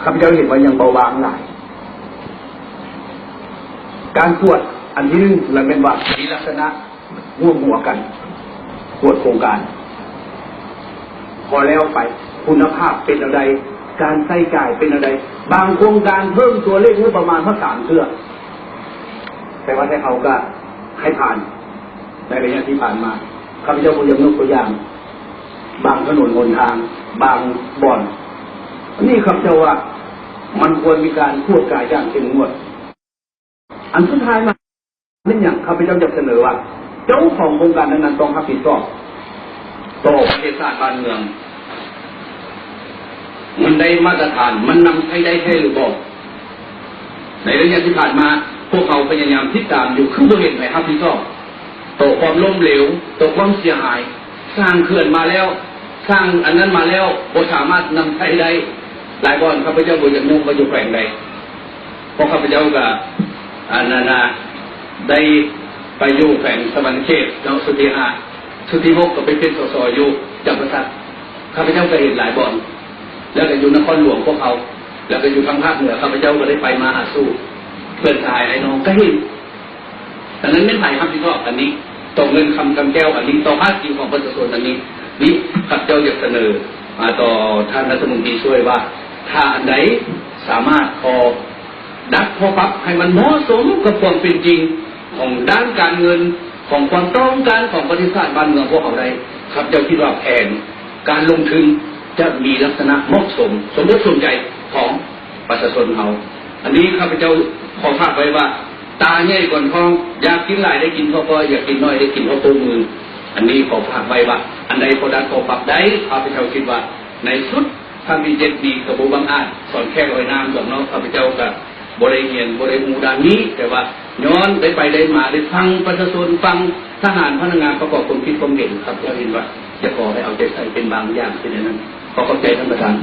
ข้าพเจ้าเห็นว่ายังเบาบางหลายการตรวจอันที่หนึ่งเราเป็นว่ามีลักษณะร่วมหัวกันตรวจโครงการพอแล้วไปคุณภาพเป็นอะไรการใช้จ่ายเป็นอะไรบางโครงการเพิ่มตัวเลขงบประมาณเพิ่ม3 เทื่อแต่ว่าให้เขาก็ให้ผ่านในระยะที่ผ่านมาข้าพเจ้าพยายามยกตัวอย่างบางถนนหนทางบางบ่อนนี่ข้าพเจ้าว่ามันควรมีการพูดกายอย่างเข้มงวดอันสุดท้ายมาเป็นอย่างข้าพเจ้าจะเสนอว่าเจ้าของโครงการนั้นต้องรับผิดชอบต่อประเทศชาติบ้านเมืองมันได้มาตรฐานมันนำใช้ได้แค่หรือบอกในระยะที่ผ่านมาพวกเขาพยายามติดตามอยู่คือบ่เห็นใครรับผิดชอบต่อความล้มเหลวต่อความเสียหายสร้างเขื่อนมาแล้วสร้างอันนั้นมาแล้วบ่สามารถนำใช้ได้หลายบ่อนข้าพเจ้าบ่อยากนุ่งมาอยู่แฝงใดเพราะข้าพเจ้าก็ได้ไปอยู่แฝงสวรรค์เขตเนาะสุธิภพก็ไปเป็นสสอยู่จังหวัดสัตว์ข้าพเจ้าก็เห็นหลายบ่อนแล้วก็อยู่นครหลวงพวกเขาแล้วก็อยู่ทางภาคเหนือข้าพเจ้าก็ได้ไปมาหาสู้เพื่อนชายไอ้น้องก็เห็นดังนั้นไม่ไผ่ครับที่ชอบอันนี้ต่อเงินคำกำแก้วอันนี้ต่อภาคกิจของประชาชนอันนี้นี่ข้าพเจ้าอยากเสนอต่อท่านรัฐมนตรีช่วยว่าถ้าอันใดสามารถพอดักพอปรับให้มันเหมาะสมกับความเป็นจริงของด้านการเงินของความต้องการของประเทศชาติบ้านเมืองพวกเขาได้ครับเจ้าคิดว่าแผนการลงทุนจะมีลักษณะเหมาะสมสมบูรณ์สมใจของประชาชนเขาอันนี้ข้าพเจ้าขอฝากไว้ว่าตาใหญ่ก่อนท้องอยากกินหลายได้กินพออยากกินน้อยได้กินพอตัวมืออันนี้ขอฝากไว้ว่าอันใดพอดันพอปรับได้ข้าพเจ้าคิดว่าในสุดถ้ามี7 ปีกระบุบังอาจสอนแค่ลอยน้ำกับน้องข้าพเจ้ากับบริเงียนบริมูดานนี้แต่ว่าย้อนได้ไปได้มาได้ฟังประชาชนฟังทหารพนักงานประกอบความคิดความเห็นครับเราเห็นว่าจะขอให้เอาใจใส่เป็นบางอย่างเป็นอย่างนั้นขอเข้าใจท่านประธาน